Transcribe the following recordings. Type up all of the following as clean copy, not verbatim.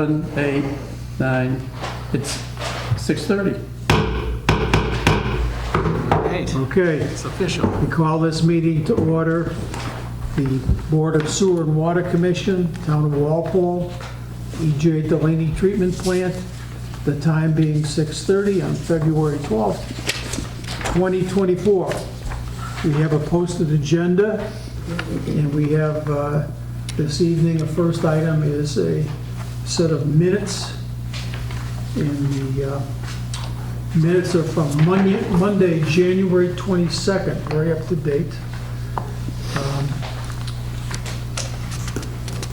7, 8, 9, it's 6:30. Right, Okay, it's official. we call this meeting to order. The Board of Sewer and Water Commission, Town of Walpole, E.J. Delaney Treatment Plant, the time being 6:30 on February 12th, 2024. We have a posted agenda, and we have this evening, the first item is a set of minutes. And the minutes are from Monday, January 22nd, very up to date.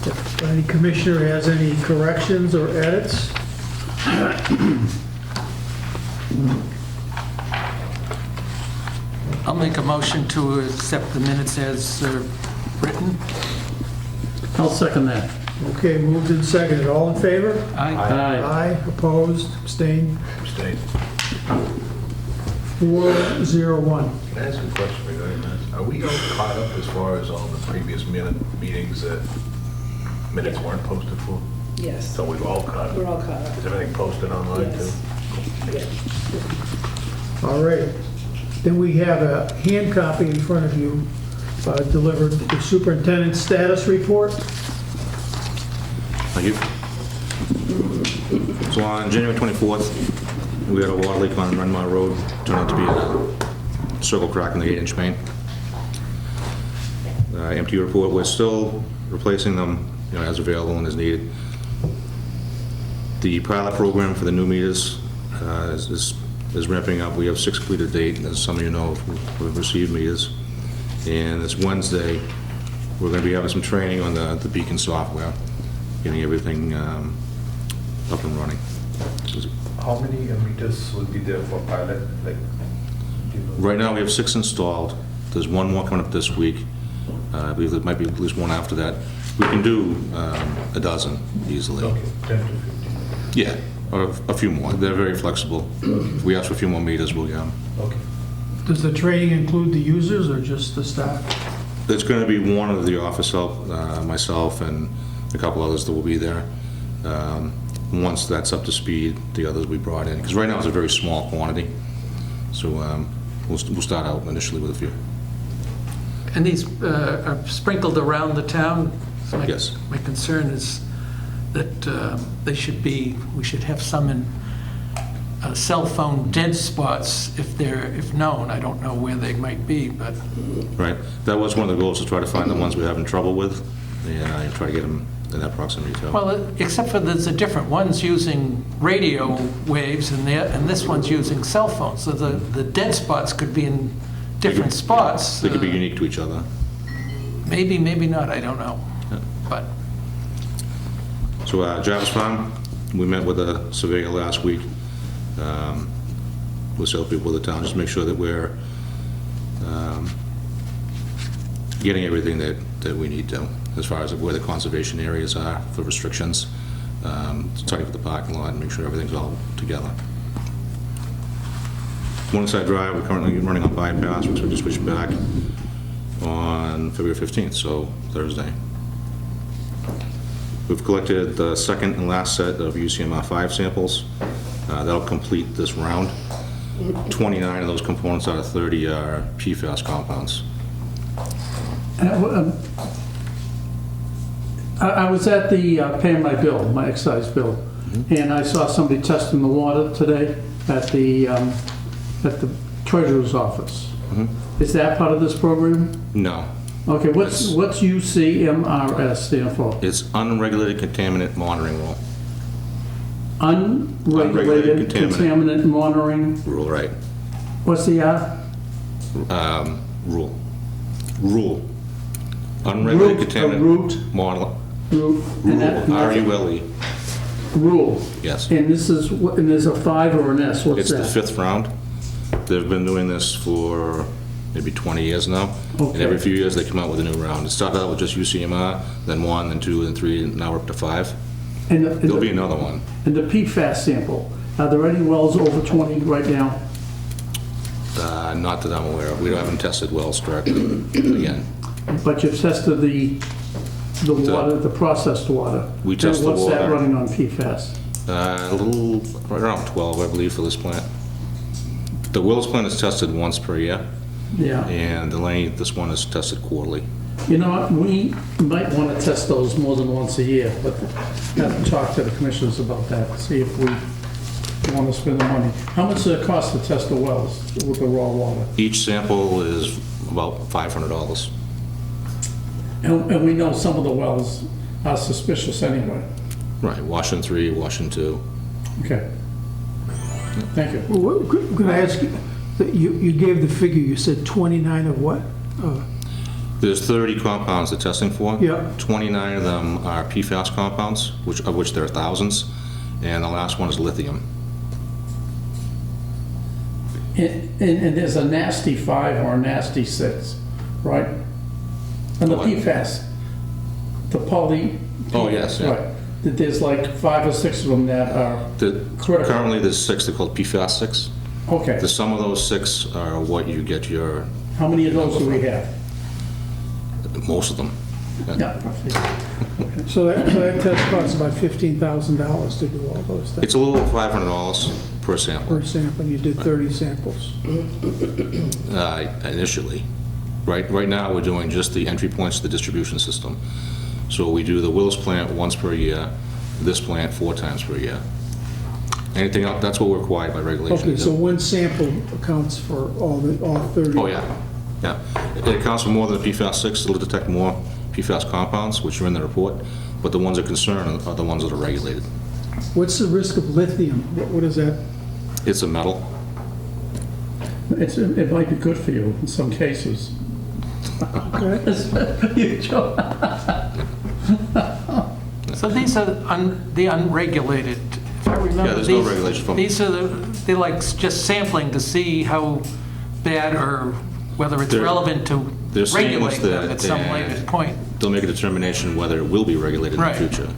If any commissioner has any corrections or edits, I'll make a motion to accept the minutes as written. I'll second that. okay, moved and seconded. All in favor? Aye. Aye. Aye, opposed, abstained, Abstain. 401. Can I ask a question regarding this? Are we all caught up as far as all the previous meetings that minutes weren't posted for? Yes, So we've all caught we're up? all caught up. Is everything posted online too? Yes. All right. Then we have a hand copy in front of you, delivered the superintendent's status report. Thank you. So on January 24th, we had a water leak on Renmar Road, turned out to be a circle crack in the 8-inch main. Empty report, we're still replacing them, as available and as needed. The pilot program for the new meters is ramping up. We have 6 completed to date, as some of you know, we've received meters. And this Wednesday, we're going to be having some training on the Beacon software, getting everything up and running. How many meters will be there for pilot? Like, do you know? Right now, we have 6 installed. There's one more coming up this week. I believe there might be at least one after that. We can do a dozen easily. Okay, 10 to 15. Yeah, or a few more. They're very flexible. If we ask for a few more meters, we'll get them. Okay. Does the training include the users or just the staff? There's going to be one of the office help, myself, and a couple others that will be there. Once that's up to speed, the others we brought in. Because right now it's a very small quantity. So we'll start out initially with a few. And these are sprinkled around the town? So Yes. My concern is that we should have some in cell phone dead spots if known. I don't know where they might be, but Right. That was one of the goals, to try to find the ones we're having trouble with, and try to get them in that proximity too. well, except for there's a different one's using radio waves and this one's using cell phones. So the dead spots could be in different spots. They could be unique to each other. Maybe, maybe not. I don't know. Yeah. But So Jarvis Farm, we met with a surveyor last week. With several people of the town, just to make sure that we're getting everything that we need to, as far as where the conservation areas are for restrictions, starting with the parking lot, and make sure everything's all together. Morningside Drive, we're currently running on bypass, which we just switched back on February 15th, so Thursday. We've collected the second and last set of UCMR 5 samples. That'll complete this round. 29 of those components out of 30 are PFAS compounds. I was at the paying my bill, my excise bill, and I saw somebody testing the water today at the treasurer's office. Is that part of this program? No, Okay, what's UCMRS stand for? it's unregulated contaminant monitoring rule. Unregulated Unregulated contaminant monitoring. Rule, right. What's the R? Rule. Unregulated Root, contaminant root. monitoring. Rule. and that- Rule, R-U-L-E, Rule. yes. And this is, and there's a 5 or an S, what's It's the that? 5th round. They've been doing this for maybe 20 years now. And Okay. every few years, they come out with a new round. It started out with just UCMR, then 1, then 2, then 3, and now we're up to 5. And There'll be another one. the PFAS sample, are there any wells over 20 right now? Not that I'm aware of. We haven't tested wells directly again. But you've tested the The water, the processed water. We test And the what's that water. running on PFAS? A little, right around 12, I believe, for this plant. The Willis plant is tested once per year, Yeah. and Delaney, this one is tested quarterly. You know what, we might want to test those more than once a year, but have to talk to the commissioners about that, see if we want to spend the money. How much does it cost to test the wells with the raw water? Each sample is about $500. And we know some of the wells are suspicious anyway. Right, Washington 3, Washington 2. Okay. Thank you. Well, could I ask you, that you gave the figure, you said 29 of what? There's 30 compounds they're testing for. Yeah. 29 of them are PFAS compounds, of which there are thousands, and the last one is lithium. And there's a nasty 5 or a nasty 6, right? And the What? PFAS, the poly. Oh, yes, yeah. Right. That there's like 5 or 6 of them that are, Critical. Currently, there's 6, they're called PFAS 6. okay. The sum of those 6 are what you get your, How many of those do we have? most of them. Yeah. So that test costs about $15,000 to do all those things It's a little over $500 per sample per sample. You did 30 samples. initially. Right now, we're doing just the entry points to the distribution system. So we do the Willis plant once per year, this plant 4 times per year. Anything else, that's what we're required by regulation. Okay, to so do. one sample accounts for all 30? Oh, yeah, yeah. It accounts for more than the PFAS 6, it'll detect more PFAS compounds, which are in the report, but the ones of concern are the ones that are regulated. What's the risk of lithium? What is that? It's a metal. It might be good for you in some cases. Okay. You joke. So these are the unregulated, if I remember. Yeah, there's no these- regulation from- These are they're like just sampling to see how bad or whether it's They're- relevant to they're saying what's regulate them the- at some and- later point. They'll make a determination whether it will be regulated in the Right. future.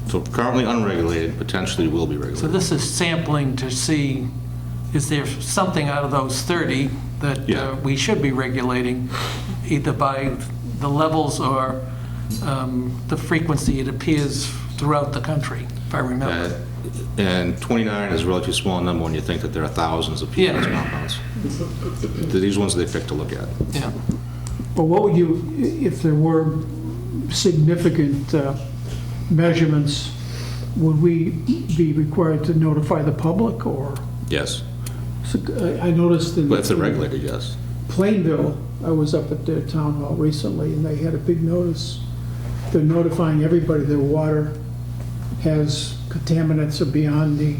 So currently unregulated, potentially will be So regulated. this is sampling to see, is there something out of those 30 that Yeah. we should be regulating, either by the levels or the frequency it appears throughout the country, if I remember. And 29 is a relatively small number when you think that there are thousands of PFAS Yeah. compounds. These ones they pick to look at. Yeah. But what would you, if there were significant measurements, would we be required to notify the public, or? Yes, I noticed in but if they're regulated, yes. Plainville, I was up at their town hall recently, and they had a big notice. They're notifying everybody their water has contaminants are beyond the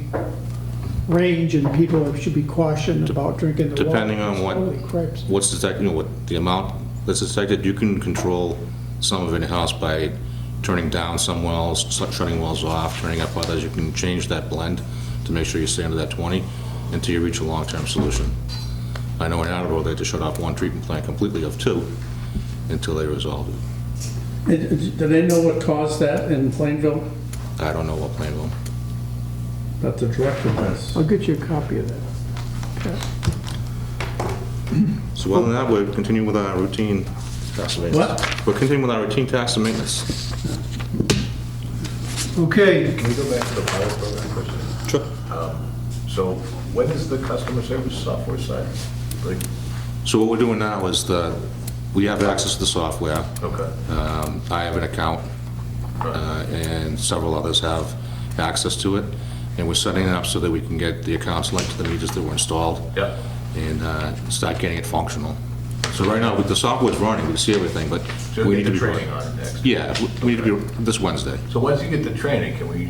range, and people should be cautioned about drinking the water. Depending on what- Holy cripes. What's detected, what the amount that's detected, you can control some of it in-house by turning down some wells, shutting wells off, turning up others. You can change that blend to make sure you stay under that 20 until you reach a long-term solution. I know in Attleboro, they had to shut off one treatment plant completely of 2 until they resolved it. Do they know what caused that in Plainville? I don't know what Plainville. That the director does. I'll get you a copy of that. Okay. So other than that, we're continuing with our routine tax and maintenance. What? We're continuing with our routine tax and maintenance. Okay, Can we go back to the pilot program question? Sure. So when is the customer service software side? Like, So what we're doing now is we have access to the software. okay, I have an account, and several others have access to it. And we're setting it up so that we can get the accounts linked to the meters that were installed. yeah. And start getting it functional. So right now, with the software's running, we can see everything, but So we get need to the be... training on it next. Yeah, we need to be this Wednesday. So once you get the training, can we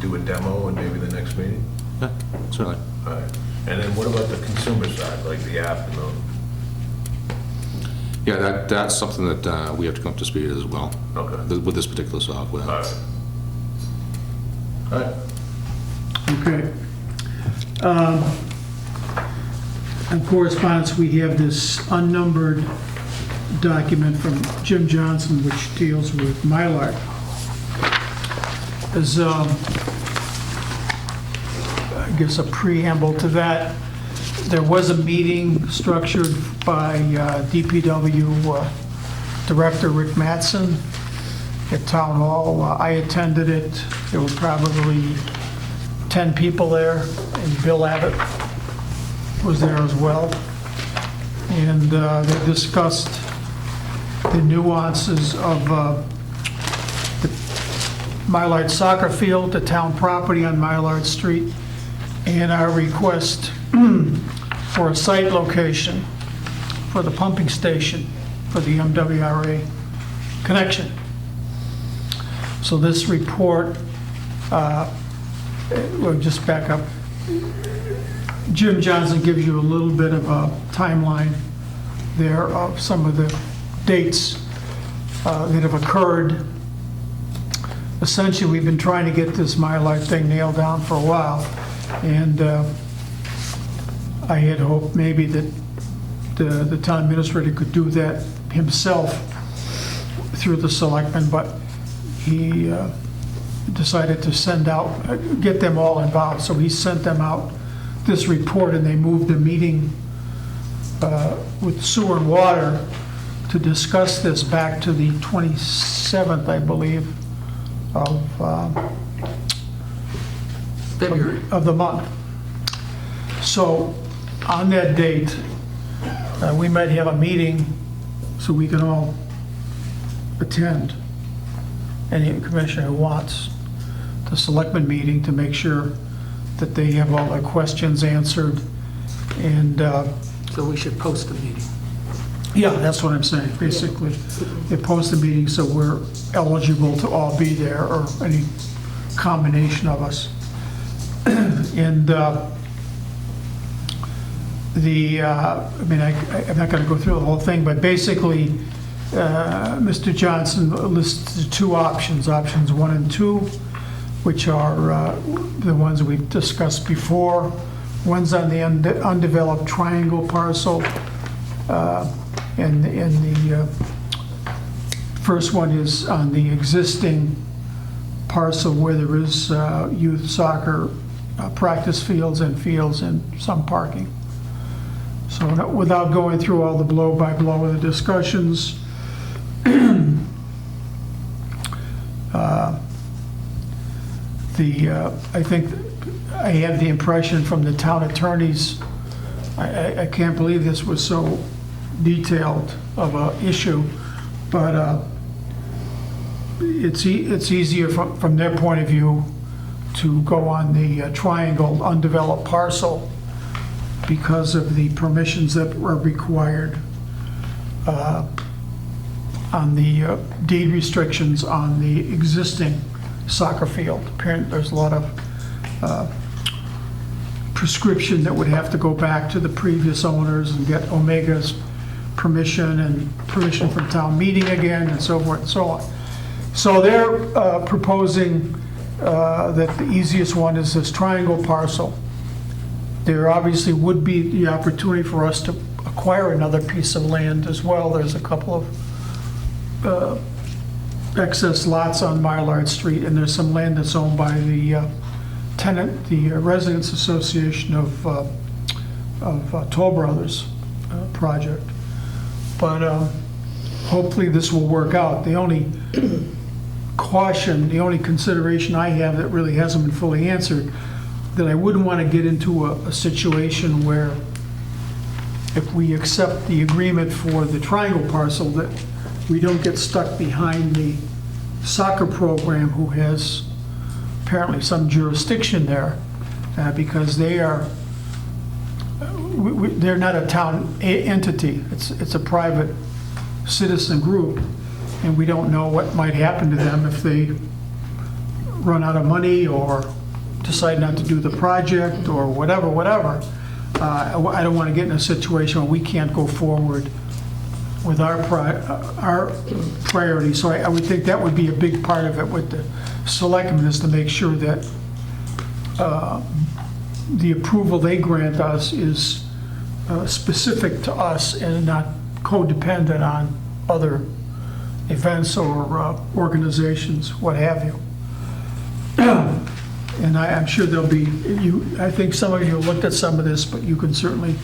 do a demo in maybe the next meeting? Yeah, certainly. All right. And then what about the consumer side, like the app and the, Yeah, that's something that we have to come up to speed as well. Okay. With this particular software. all right. All right. okay. In correspondence, we have this unnumbered document from Jim Johnson, which deals with Mylar. As, I guess, a preamble to that, there was a meeting structured by DPW Director Rick Mattson at Town Hall. I attended it. There were probably 10 people there, and Bill Abbott was there as well. And they discussed the nuances of the Mylard soccer field, the town property on Mylard Street, and our request for a site location for the pumping station for the MWRA connection. So this report, we'll just back up. Jim Johnson gives you a little bit of a timeline there of some of the dates that have occurred. Essentially, we've been trying to get this Mylard thing nailed down for a while, and I had hoped maybe that the town administrator could do that himself through the selectmen, but he decided to send out, get them all involved, so he sent them out this report, and they moved a meeting with Sewer and Water to discuss this back to the 27th, I believe, February. of the month. So on that date, we might have a meeting so we can all attend, any commissioner who wants, the selectmen meeting to make sure that they have all their questions answered. And So we should post a meeting. yeah, that's what I'm saying, basically. They post the meeting so we're eligible to all be there, or any combination of us. And I'm not going to go through the whole thing, but basically, Mr. Johnson lists two options, options 1 and 2, which are the ones we've discussed before. One's on the undeveloped triangle parcel, and the first one is on the existing parcel where there is youth soccer practice fields and some parking. So without going through all the blow-by-blow of the discussions, I think I have the impression from the town attorneys, I can't believe this was so detailed of an issue, but it's easier from their point of view to go on the triangle undeveloped parcel because of the permissions that were required on the deed restrictions on the existing soccer field. Apparently, there's a lot of prescription that would have to go back to the previous owners and get Omega's permission and permission from town meeting again, and so forth and so on. So they're proposing that the easiest one is this triangle parcel. There obviously would be the opportunity for us to acquire another piece of land as well. There's a couple of excess lots on Mylard Street, and there's some land that's owned by the tenant, the Residents Association of Toll Brothers project. But hopefully this will work out. The only caution, the only consideration I have that really hasn't been fully answered, that I wouldn't want to get into a situation where if we accept the agreement for the triangle parcel, that we don't get stuck behind the soccer program, who has apparently some jurisdiction there, because they are, they're not a town entity. It's a private citizen group, and we don't know what might happen to them if they run out of money or decide not to do the project or whatever. I don't want to get in a situation where we can't go forward with our priority. So I would think that would be a big part of it with the selectmen, is to make sure that the approval they grant us is specific to us and not codependent on other events or organizations, what have you. And I'm sure there'll be, I think some of you looked at some of this, but you can certainly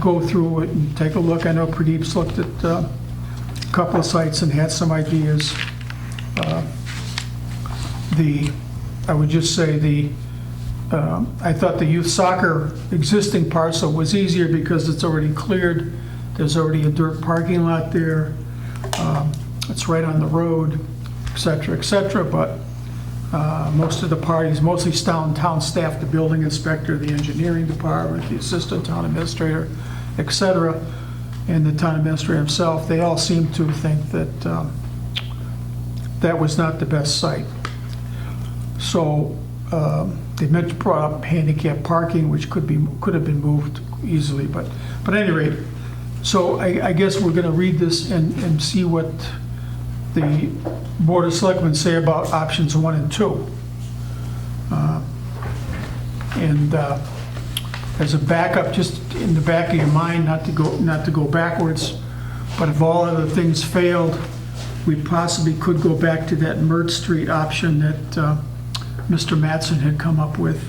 go through it and take a look. I know Pradeep's looked at a couple of sites and had some ideas. I would just say I thought the youth soccer existing parcel was easier because it's already cleared. There's already a dirt parking lot there. It's right on the road, et cetera, but most of the parties, mostly town staff, the building inspector, the engineering department, the assistant town administrator, et cetera, and the town administrator himself, they all seem to think that that was not the best site. So they brought up handicap parking, which could have been moved easily, but at any rate, so I guess we're gonna read this and see what the Board of Selectmen say about options 1 and 2. As a backup, just in the back of your mind, not to go backwards, but if all other things failed, we possibly could go back to that Mert Street option that Mr. Mattson had come up with,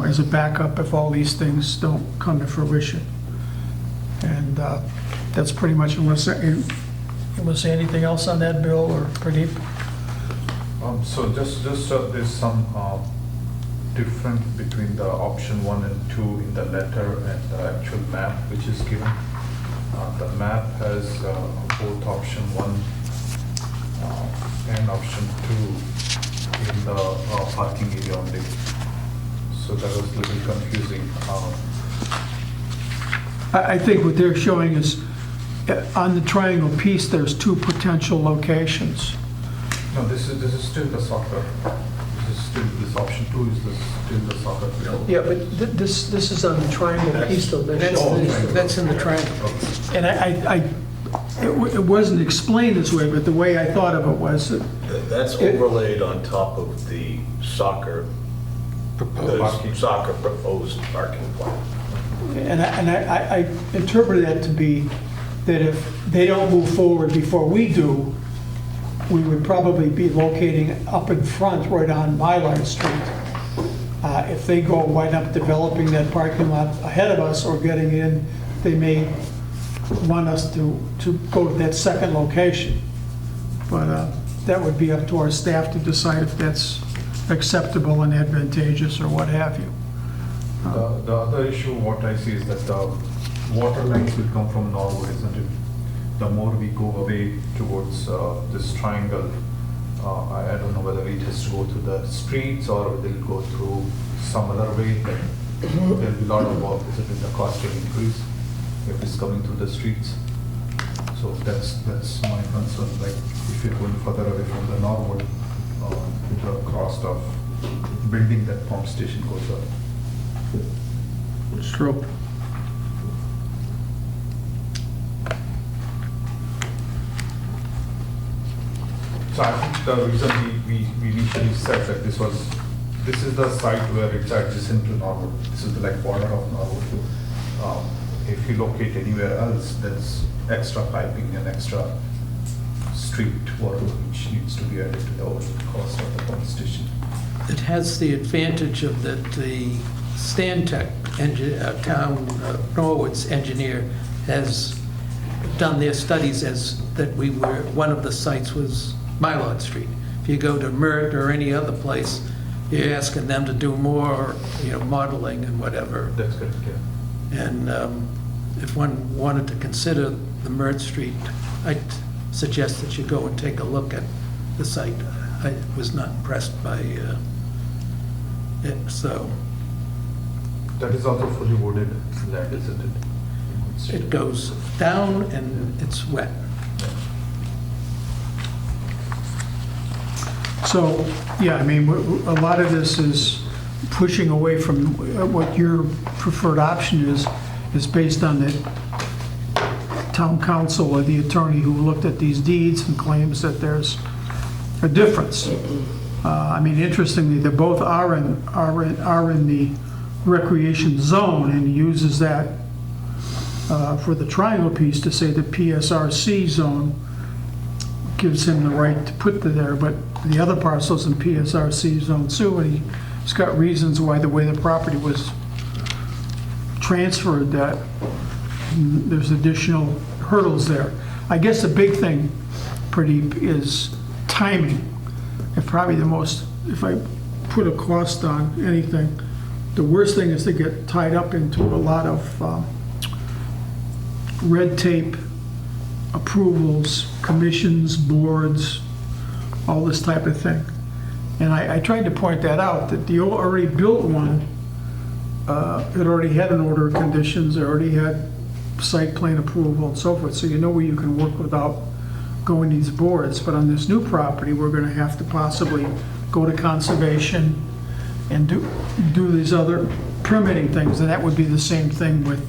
as a backup if all these things don't come to fruition. And that's pretty much, unless anything else on that, Bill or Pradeep? So just there's some difference between the option 1 and 2 in the letter and the actual map which is given. The map has both option 1 and option 2 in the parking area only. So that was a little confusing. I think what they're showing is, on the triangle piece, there's 2 potential locations. No, this is still the soccer. This option 2 is still the soccer field. Yeah, but this is on the triangle piece, though. That's in the triangle. And it wasn't explained this way, but the way I thought of it was that That's overlaid on top of the soccer proposed parking plan. and I interpreted that to be that if they don't move forward before we do, we would probably be locating up in front, right on Mylard Street. If they go wind up developing that parking lot ahead of us or getting in, they may want us to go to that second location. But that would be up to our staff to decide if that's acceptable and advantageous or what have you. The other issue, what I see is that the water lines will come from Norwood, isn't it? The more we go away towards this triangle, I don't know whether it has to go through the streets or whether it'll go through some other way. There'll be a lot of work, isn't it? The cost will increase if it's coming through the streets. So that's my concern. Like if you're going further away from the Norwood, the cost of building that pump station goes up. It's true. So I think the reason we initially said that this is the site where it's adjacent to Norwood. This is the like border of Norwood. If you locate anywhere else, that's extra piping and extra street water which needs to be added to the overall cost of the pump station. It has the advantage of that the Stantec town, Norwood's engineer has done their studies as that one of the sites was Mylard Street. If you go to Mert or any other place, you're asking them to do more, modeling and whatever. That's correct, yeah. And if one wanted to consider the Mert Street, I'd suggest that you go and take a look at the site. I was not impressed by it, so That is also fully wooded land, isn't it? it goes down and it's wet. So, yeah, I mean, a lot of this is pushing away from what your preferred option is based on the town council or the attorney who looked at these deeds and claims that there's a difference. I mean, interestingly, they both are in the recreation zone and uses that for the triangle piece to say the PSRC zone gives him the right to put there, but the other parcel's in PSRC zone too, and he's got reasons why the way the property was transferred that there's additional hurdles there. I guess the big thing Pradeep, is timing. And probably the most, if I put a cost on anything, the worst thing is to get tied up into a lot of red tape, approvals, commissions, boards, all this type of thing. And I tried to point that out, that the already built one, it already had an order of conditions, it already had site plan approval and so forth, so you know where you can work without going to these boards. But on this new property, we're gonna have to possibly go to conservation and do these other permitting things, and that would be the same thing with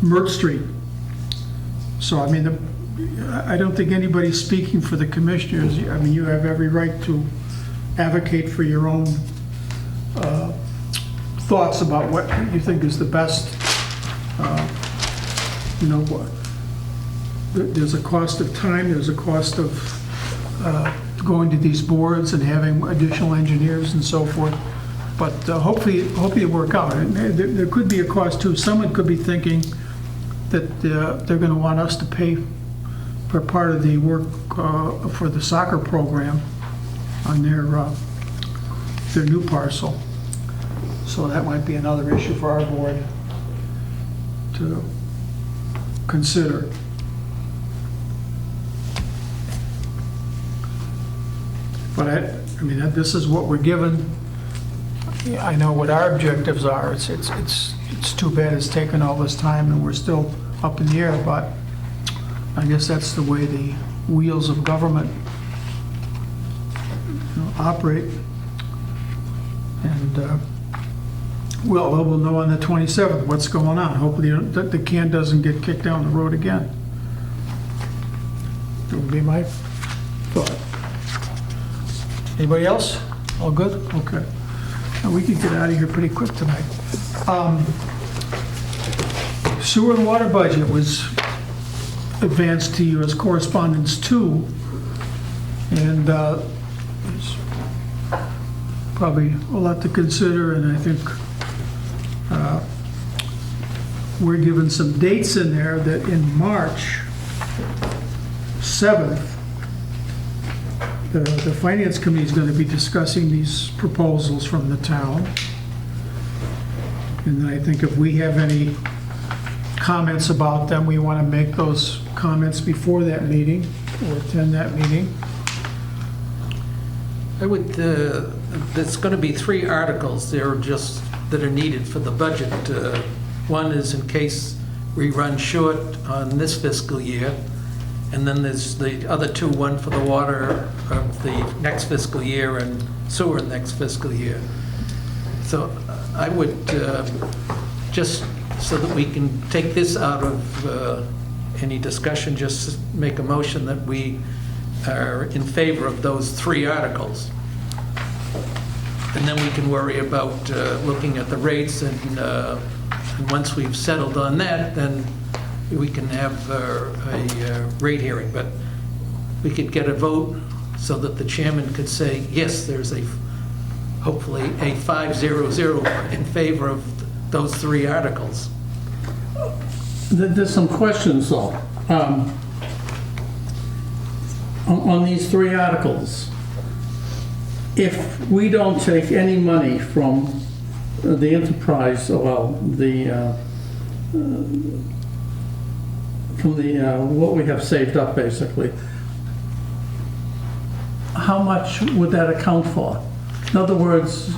Mert Street. So, I mean, I don't think anybody's speaking for the commissioners. I mean, you have every right to advocate for your own thoughts about what you think is the best. You know, there's a cost of time, there's a cost of going to these boards and having additional engineers and so forth. But hopefully it work out. And there could be a cost too. Someone could be thinking that they're going to want us to pay for part of the work for the soccer program on their new parcel. So that might be another issue for our board to consider. But I mean, this is what we're given. I know what our objectives are. It's too bad it's taken all this time and we're still up in the air, but I guess that's the way the wheels of government, you know, operate. And we'll know on the 27th what's going on. Hopefully that the can doesn't get kicked down the road again. That would be my thought. Anybody else? All good? Okay. Now we can get out of here pretty quick tonight. Sewer and water budget was advanced to you as correspondence 2, and there's probably a lot to consider, and I think we're given some dates in there that in March 7th, the Finance Committee is going to be discussing these proposals from the town. And then I think if we have any comments about them, we want to make those comments before that meeting or attend that meeting. I would, there's going to be 3 articles there just that are needed for the budget. One is in case we run short on this fiscal year, and then there's the other 2, one for the water of the next fiscal year and sewer next fiscal year. So I would, just so that we can take this out of any discussion, just make a motion that we are in favor of those 3 articles. And then we can worry about looking at the rates, and once we've settled on that, then we can have a rate hearing. But we could get a vote so that the chairman could say, yes, there's hopefully a 5-0-0 in favor of those 3 articles. There's some questions though. On these 3 articles, if we don't take any money from the enterprise, well, what we have saved up basically, how much would that account for? In other words,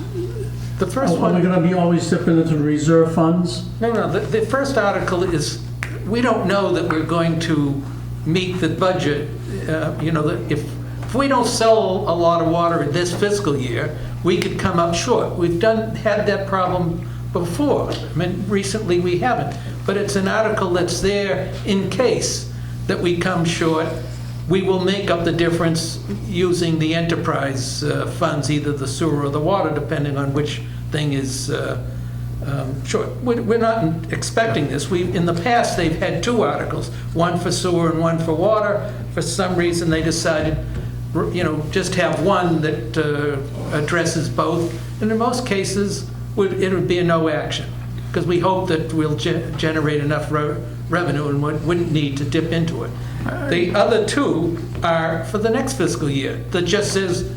The first are one. we going to be always dipping into the reserve funds? No, the first article is, we don't know that we're going to meet the budget. You know, that if we don't sell a lot of water in this fiscal year, we could come up short. We've had that problem before. I mean, recently we haven't. But it's an article that's there in case that we come short. We will make up the difference using the enterprise funds, either the sewer or the water, depending on which thing is short. We're not expecting this. In the past, they've had 2 articles, one for sewer and one for water. For some reason, they decided, you know, just have one that addresses both. And in most cases, it would be a no action, because we hope that we'll generate enough revenue and wouldn't need to dip into it. The other two are for the next fiscal year, that just says,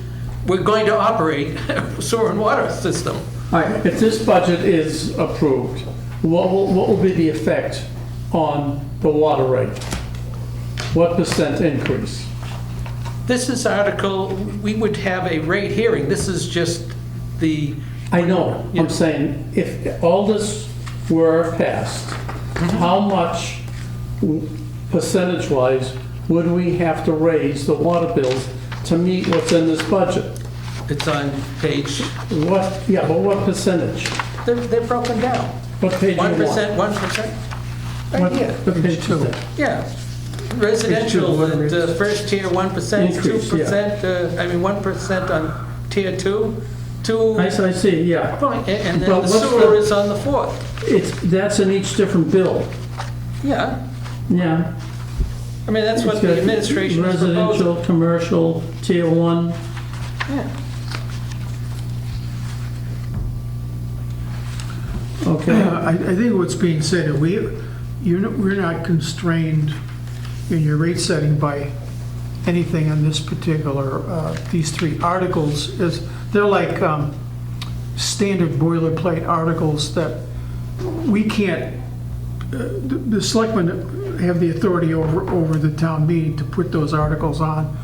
we're going to operate sewer and water system. All right, if this budget is approved, what will be the effect on the water rate? What percent increase? This is article, we would have a rate hearing. This is just the, I know, Yeah. I'm saying, if all this were passed, how much percentage-wise would we have to raise the water bills to meet what's in this budget? it's on page, What, yeah, but what percentage? they're broken down. What page you want? 1%, 1%. What Right here. what page is that? Yeah. Residential, water at first tier 1%, Increase, 2%, 1% on tier 2, 2, I see, yeah. and then But the what's sewer the- is on the fourth. That's in each different bill, Yeah, yeah. I mean, that's what It's the got administration is proposing. Residential, commercial, tier 1. Yeah. Okay, I think what's being said, we're not constrained in your rate setting by anything on this particular, these three articles. They're like standard boilerplate articles that we can't, the selectmen have the authority over the town meeting to put those articles on.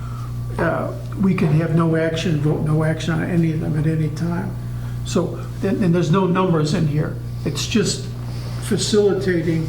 We can have no action, vote no action on any of them at any time. So, and there's no numbers in here. It's just facilitating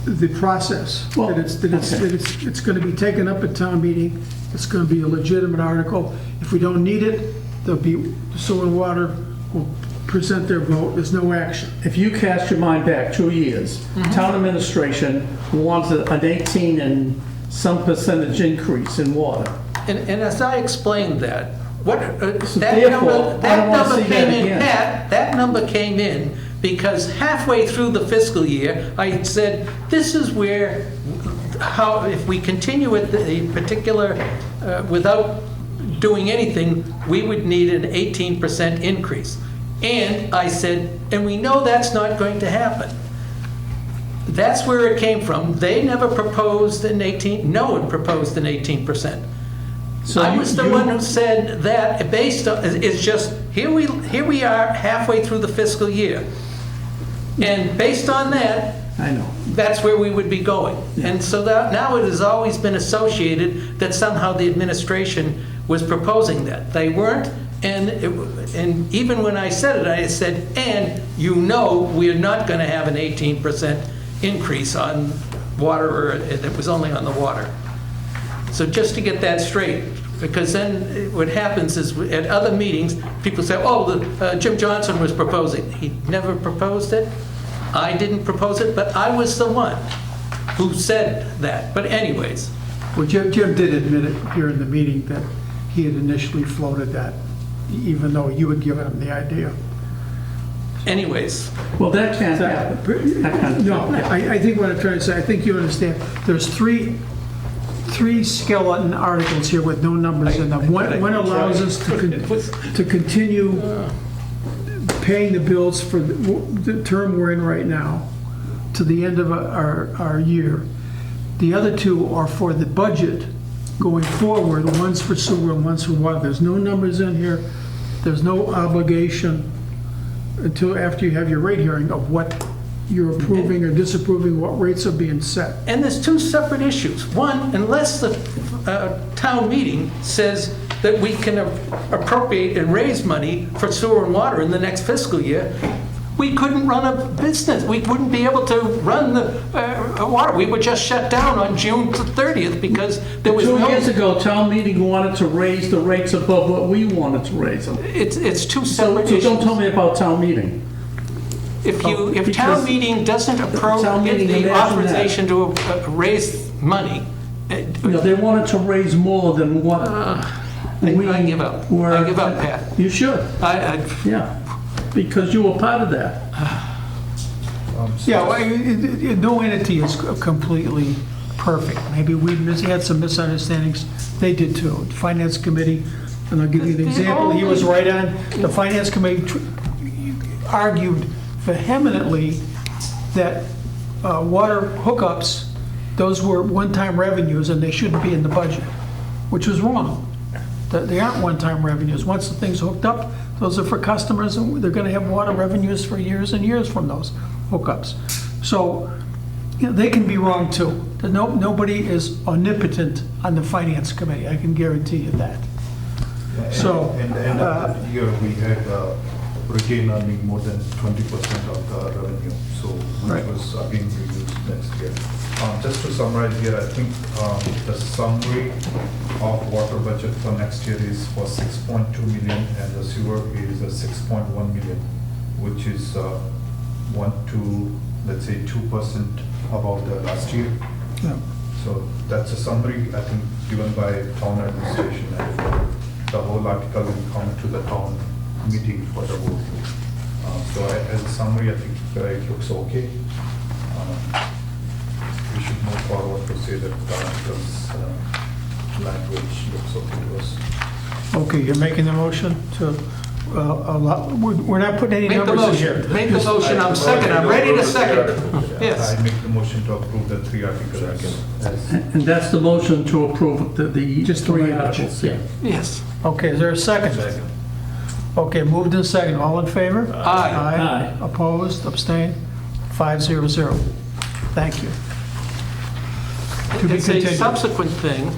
the process. Well, That it's going to be taken up at town meeting. It's going to be a legitimate article. If we don't need it, there'll be, the Sewer and Water will present their vote. There's no action. if you cast your mind back 2 years, town administration wanted an 18 and some percentage increase in water. And as I explained that, So that therefore, number, I don't wanna see came that in, again. Pat, that number came in because halfway through the fiscal year, I had said, this is where, how, if we continue with the particular, without doing anything, we would need an 18% increase. And I said, and we know that's not going to happen. That's where it came from. They never proposed an 18, no one proposed an 18%. So I was the you- one who said that based on, it's just, here we are halfway through the fiscal year. And based on that, I know. that's where we would be going. And so that, now it has always been associated that somehow the administration was proposing that. They weren't, and even when I said it, I said, and you know we're not going to have an 18% increase on water, or it was only on the water. So just to get that straight, because then what happens is at other meetings, people say, oh, Jim Johnson was proposing. He never proposed it. I didn't propose it, but I was the one who said that. But anyways, Well, Jim did admit it here in the meeting that he had initially floated that, even though you had given him the idea. anyways, Well, that can't happen. That can't No, happen. I think what I'm trying to say, I think you understand, there's three skeleton articles here with no numbers in them. One allows us to continue paying the bills for the term we're in right now to the end of our year. The other two are for the budget going forward, one's for sewer and one's for water. There's no numbers in here. There's no obligation until after you have your rate hearing of what you're approving or disapproving, what rates are being set. and there's two separate issues. One, unless the town meeting says that we can appropriate and raise money for sewer and water in the next fiscal year, we couldn't run a business. We wouldn't be able to run the water. We would just shut down on June 30th because there was 2 no... years ago, town meeting wanted to raise the rates above what we wanted to raise them. It's two So separate don't issues. tell me about town meeting. If town Because meeting doesn't town approve meeting, the imagine that. authorization to raise money, You know, they wanted to raise more than what we I give up. were. I give up, Pat. You should, I, yeah, because you were part of that. Yeah, well, no entity is completely perfect. Maybe we had some misunderstandings. They did too. The Finance Committee, and I'll give you an example, he was right on. The Finance Committee argued vehemently that water hookups those were one-time revenues and they shouldn't be in the budget, which was wrong. They aren't one-time revenues. Once the thing's hooked up, those are for customers, and they're gonna have water revenues for years and years from those hookups. So, you know, they can be wrong too. Nobody is omnipotent on the finance committee, I can guarantee you that. So, In the end of the year, we had retained earning more than 20% of the revenue, so Right. which was again reduced next year. Just to summarize here, I think the summary of water budget for next year is for 6.2 million, and the sewer is 6.1 million, which is 1 to, let's say, 2% above the last year. yeah. So that's a summary, I think, given by town administration, and the whole article will come to the town meeting for the vote. So as a summary, I think it looks okay. We should move forward to say that the article's language looks okay to us. Okay, you're making the motion to allow, we're not putting any Make the numbers in here. motion, make the motion, I'm second, I'm ready to second. Yes. I make the motion to approve the 3 articles. as- And that's the motion to approve the Just three three articles, yeah. Yes. Okay, is there a second? Second. Okay, moved in second, all in favor? Aye. Aye. Opposed, abstained, 500. Thank you. To be It's a continued. subsequent thing,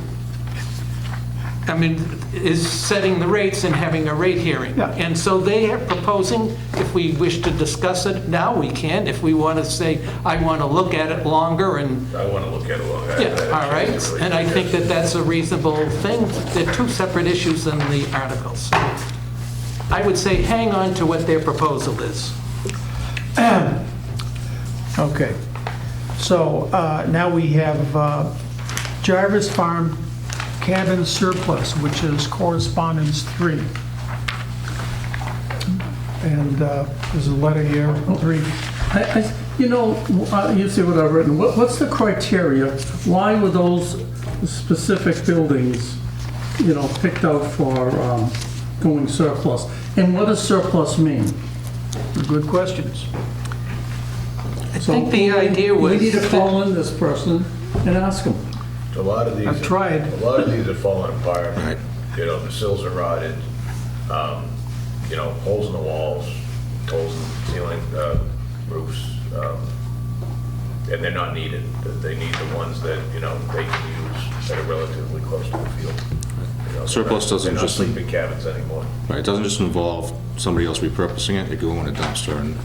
I mean, is setting the rates and having a rate hearing. Yeah. And so they are proposing, if we wish to discuss it now, we can. If we want to say, I want to look at it longer and, I want to look at it longer. yeah, all right. And I think that that's a reasonable thing. They're two separate issues in the articles. I would say hang on to what their proposal is. Okay, so now we have Jarvis Farm cabin surplus, which is correspondence 3. And there's a letter here, 3. You know, you see what I've written, what's the criteria? Why were those specific buildings, you know, picked out for going surplus? And what does surplus mean? Good questions. I think the idea was... We need to that- call in this person and ask them. A lot of these. I've tried. A lot of these are falling apart. Right. You know, the sills are rotted, you know, holes in the walls, holes in the ceiling, roofs, and they're not needed. They need the ones that, you know, they can use that are relatively close to the field. You know, Surplus doesn't they're not just- sleeping cabins anymore. Right, it doesn't just involve somebody else repurposing it, it could go in a dumpster and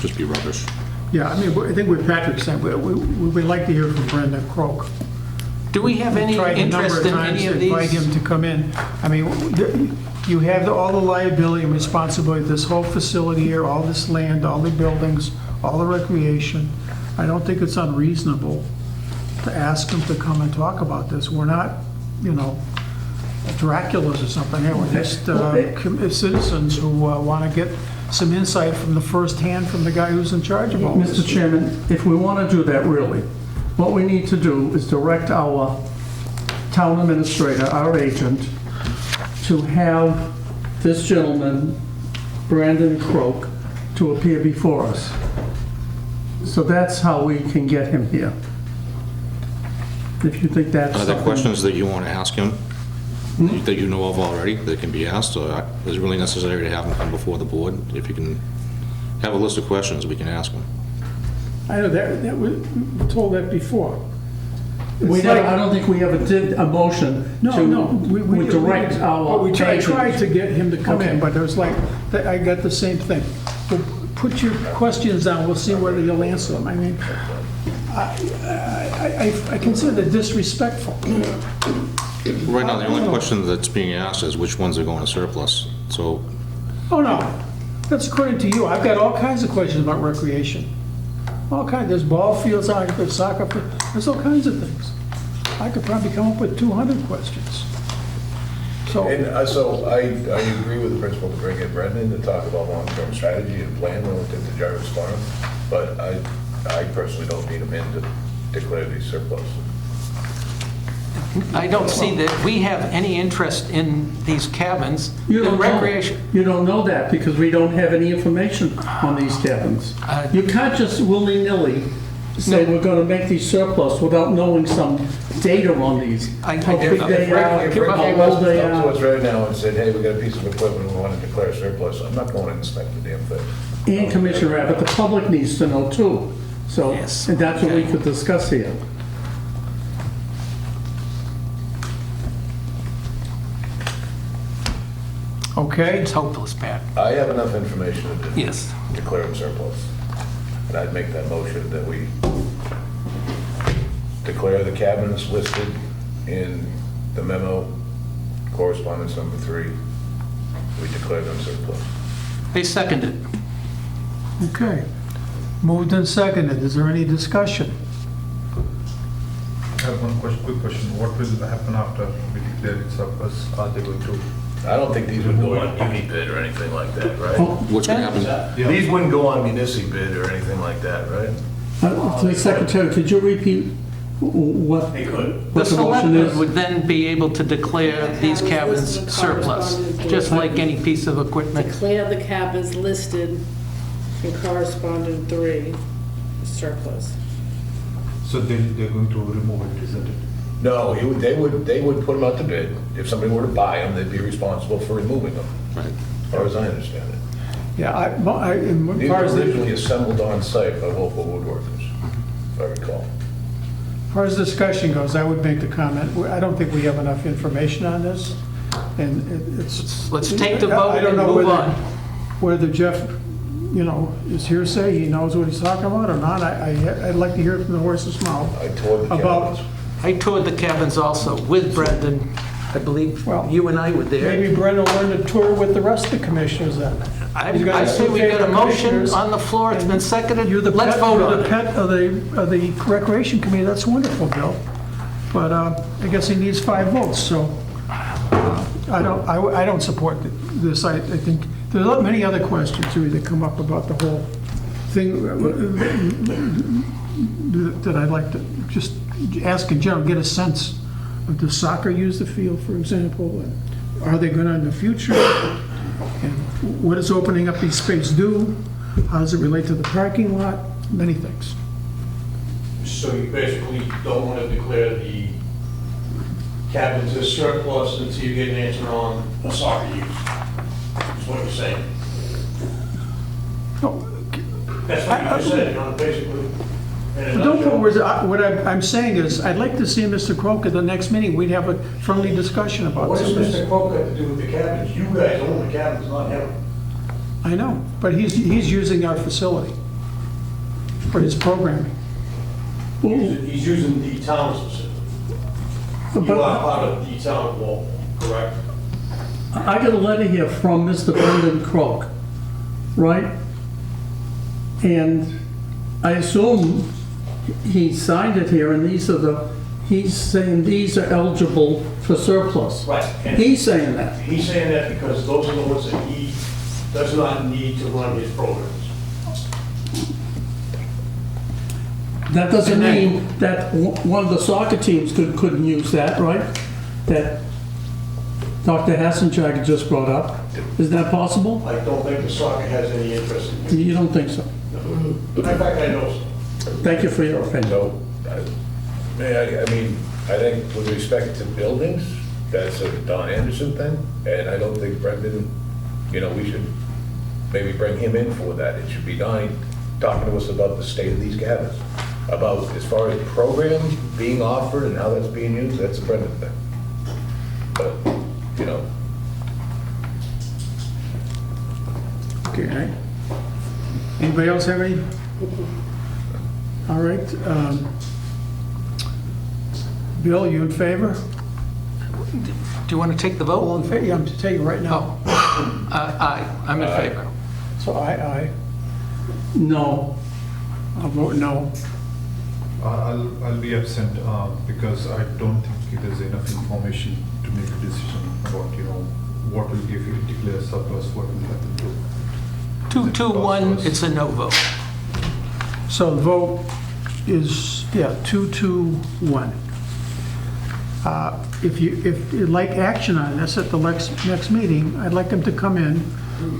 just be rubbish. Yeah, I mean, I think what Patrick said, we'd like to hear from Brendan Croak. Do we have any Tried a number interest of in times any to of invite him these? to come in. I mean, you have all the liability and responsibility of this whole facility here, all this land, all the buildings, all the recreation. I don't think it's unreasonable to ask him to come and talk about this. We're not, you know, Draculas or something here. We're just citizens who want to get some insight from the first hand from the guy who's in charge of all this. Mr. Chairman, if we want to do that really, what we need to do is direct our town administrator, our agent, to have this gentleman, Brandon Croak, to appear before us. So that's how we can get him here. If you think that's Are there something... questions that you want to ask him, that you know of already, that can be asked, or is it really necessary to have him come before the board? If you can have a list of questions, we can ask him. I know that we told that before. We It's never, like- I don't think we ever did a motion No, no, to direct our... But we tried agent. to get him to come in, Okay. but it was like, I got the same thing. Well, put your questions down, we'll see whether you'll answer them. I mean, I consider it disrespectful. Right now, the only question that's being asked is which ones are going to surplus. So, Oh, no, that's according to you. I've got all kinds of questions about recreation. All kinds, there's ball fields, there's soccer, there's all kinds of things. I could probably come up with 200 questions. So, And so I agree with the principal to bring in Brendan to talk about long-term strategy and plan relative to Jarvis Farm, but I personally don't need him in to declare these surplus. I don't see that we have any interest in these cabins. You The don't recreation. know. You don't know that because we don't have any information on these cabins. You can't just willy-nilly say we're gonna make these surplus without knowing some data on these. I- How big they are, If Rick how came up old they to us are, right now and said, hey, we got a piece of equipment we want to declare surplus, I'm not going to inspect the damn thing. and Commissioner Abbott, the public needs to know too. So, Yes. and that's what we Okay. could discuss here. Okay, It's hopeless, Pat. I have enough information to Yes. declare them surplus. And I'd make that motion that we declare the cabins listed in the memo, correspondence number 3. We declare them surplus. They seconded. okay. Moved and seconded. Is there any discussion? I have one quick question. What will happen after we declare it surplus? Are they going to? I don't think these would go on uni bid or anything like that, right? What's going to happen? Yeah. These wouldn't go on municipal bid or anything like that, right? To the Secretary, could you repeat what, They could. The what the motion selectmen is? would then be able to declare these cabins Listed surplus, corresponding just to- like any piece of equipment. Declare the cabins listed in correspondent 3 surplus. So they're going to remove it, isn't it? No, they would put them out to bid. If somebody were to buy them, they'd be responsible for removing them, Right. as far as I understand it. Yeah, as These far were as originally the, assembled on site by local woodworkers, if I recall. as far as discussion goes, I would make the comment, I don't think we have enough information on this, and it's. Let's take the vote I don't and know move whether- on. Whether Jeff, is hearsay, he knows what he's talking about or not, I'd like to hear it from the horse's mouth. I toured the About- cabins. I toured the cabins also with Brendan. I believe Well, you and I were there. Maybe Brendan will learn to tour with the rest of the commissioners then. He's got I say we got a favorite motion commissioners. on the floor, it's been seconded, You're the let's pet, vote you're on the it. pet of the Recreation Committee, that's wonderful, Bill. But I guess he needs 5 votes, so I don't support this. I think there's many other questions too that come up about the whole thing that I'd like to just ask in general, get a sense of, does soccer use the field, for example? And are they gonna in the future? And what does opening up these spaces do? How does it relate to the parking lot? Many things. So you basically don't want to declare the cabins as surplus until you get an answer on a soccer use, is what you're saying. No, That's what you just said, basically. in a don't put nutshell. words, what I'm saying is, I'd like to see Mr. Croak at the next meeting, we'd have a friendly discussion about What does this. Mr. Crowe got to do with the cabins? You guys own the cabins, not him. I know, but he's using our facility for his programming. He's using the town's facility. You are part of the town of Walpole, correct? I got a letter here from Mr. Brendan Croak, right? And I assume he signed it here, and he's saying these are eligible for surplus. Right. And He's saying that. he's saying that because those are the ones that he does not need to run his programs. That doesn't mean that one of the soccer teams couldn't use that, right? That Dr. Hassenjag just brought up. Is that possible? I don't think the soccer has any interest in it. You don't think so? In fact, I know so. Thank you for your opinion. So, I mean, I think with respect to buildings, that's a Don Anderson thing, and I don't think Brendan, we should maybe bring him in for that. It should be Don talking to us about the state of these cabins. About, as far as programs being offered and how that's being used, that's a Brendan thing. But, Okay. Anybody else have any? All right. Bill, you in favor? Do you want to take the All vote? in favor? Yeah, I'm to tell you right now. Oh, aye, I'm in favor. So aye. No. I'll vote no. I'll be absent because I don't think there's enough information to make a decision about, what will give you declare surplus, what will happen to. 2-2-1, it's a no vote. So the vote is, 2-2-1. If you'd like action on this at the next meeting, I'd like them to come in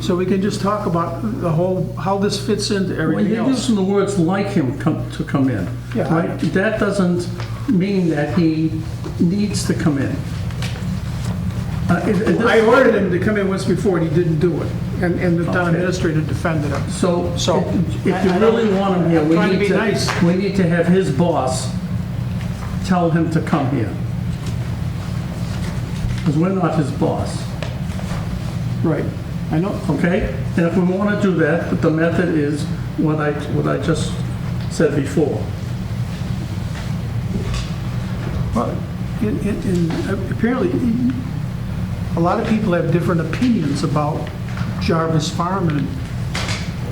so we can just talk about the whole, how this fits into When everything you're else. using the words "like him" to come in, Yeah. right? That doesn't mean that he needs to come in. I ordered him to come in once before, and he didn't do it, and the town Okay. administrator defended him. So, So, if you really want him here, I'm we trying to need be nice. to, we need to have his boss tell him to come here. Because we're not his boss, Right, I know, okay? And if we want to do that, the method is what I just said before. well, apparently, a lot of people have different opinions about Jarvis Farm and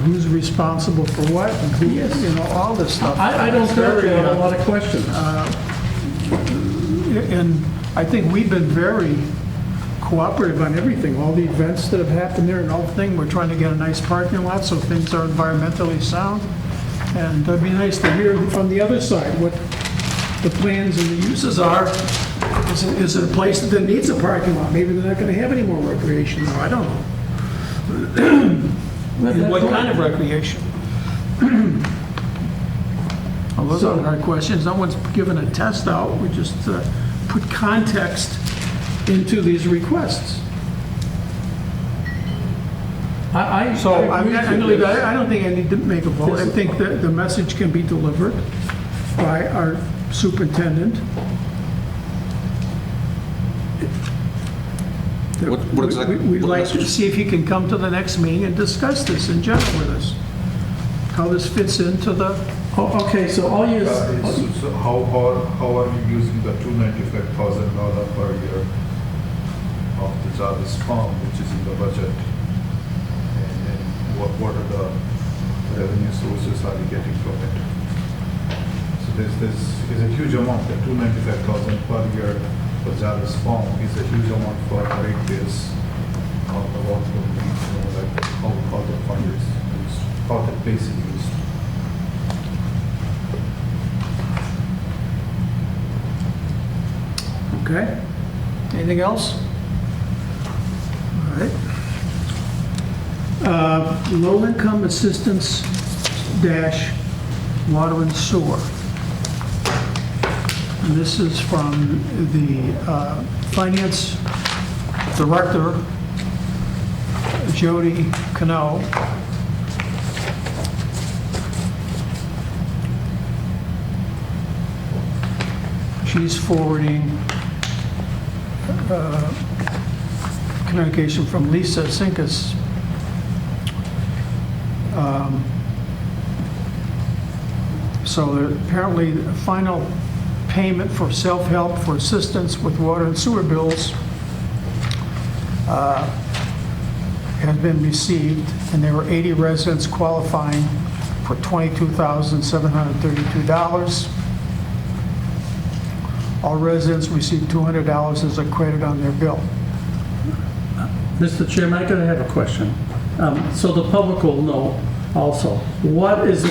who's responsible for what, and who, you know, all this stuff. I don't It's think very, we have a lot of questions. And I think we've been very cooperative on everything, all the events that have happened there and all the thing. We're trying to get a nice parking lot so things are environmentally sound. And it'd be nice to hear from the other side what the plans and the uses are. Is it a place that needs a parking lot? Maybe they're not going to have any more recreation, or I don't know. And what kind of recreation? Well, those aren't hard questions. No one's given a test out. We just put context into these requests. So I don't think I need to make a vote. I think that the message can be delivered by our superintendent. What exactly- We'd what like to message? see if he can come to the next meeting and discuss this in general with us. How this fits into the, Oh, okay, so all you, So how are you using the $295,000 per year of the Jarvis Farm, which is in the budget? And what are the revenue sources are you getting from it? So this is a huge amount, the $295,000 per year for Jarvis Farm is a huge amount for ratepayers. How the what will be, like how the fund is used, how the base is used. okay? Anything else? All right. Low-income assistance dash water and sewer. And this is from the finance director, Jody Cano. She's forwarding communication from Lisa Sinkus. So apparently, the final payment for self-help for assistance with water and sewer bills has been received, and there were 80 residents qualifying for $22,732. All residents received $200 as a credit on their bill. Mr. Chairman, I gotta have a question. So the public will know also, what is it,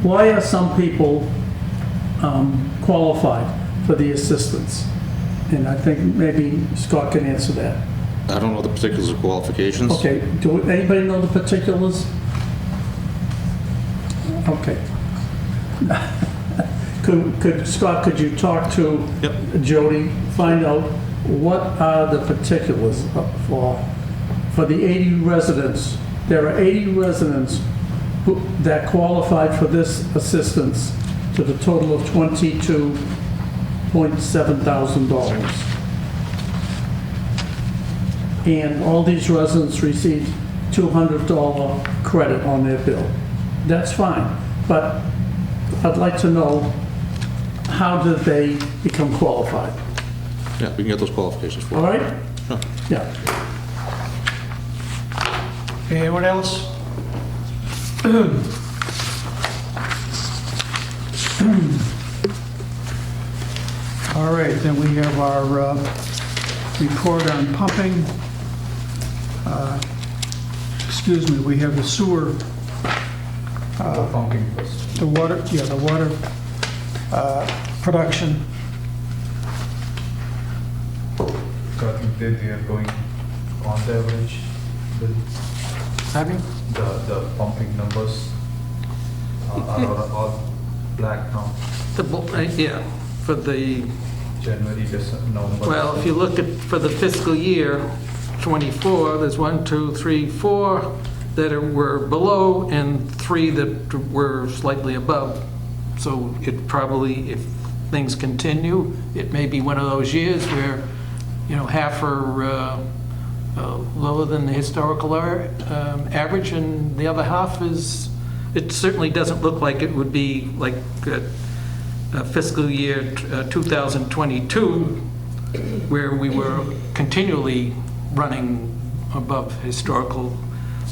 why are some people qualified for the assistance? And I think maybe Scott can answer that. I don't know the particulars of qualifications. Okay, do anybody know the particulars? Okay. Scott, could you talk to Yep. Jody, find out what are the particulars for the 80 residents? There are 80 residents that qualified for this assistance to the total of $22,700. And all these residents received $200 credit on their bill. That's fine, but I'd like to know, how did they become qualified? Yeah, we can get those qualifications for All you. right? Sure. Yeah. Anyone else? All right, then we have our report on pumping. Excuse me, we have the sewer, The pumping first. the water production. So I think they are going on the average, Bill? Pardon me? The pumping numbers are all black now, Yeah, for the, January, December, November. well, if you look at, for the fiscal year '24, there's 1, 2, 3, 4 that were below and 3 that were slightly above. So it probably, if things continue, it may be one of those years where, half are lower than the historical average, and the other half is, it certainly doesn't look like it would be like fiscal year 2022, where we were continually running above historical,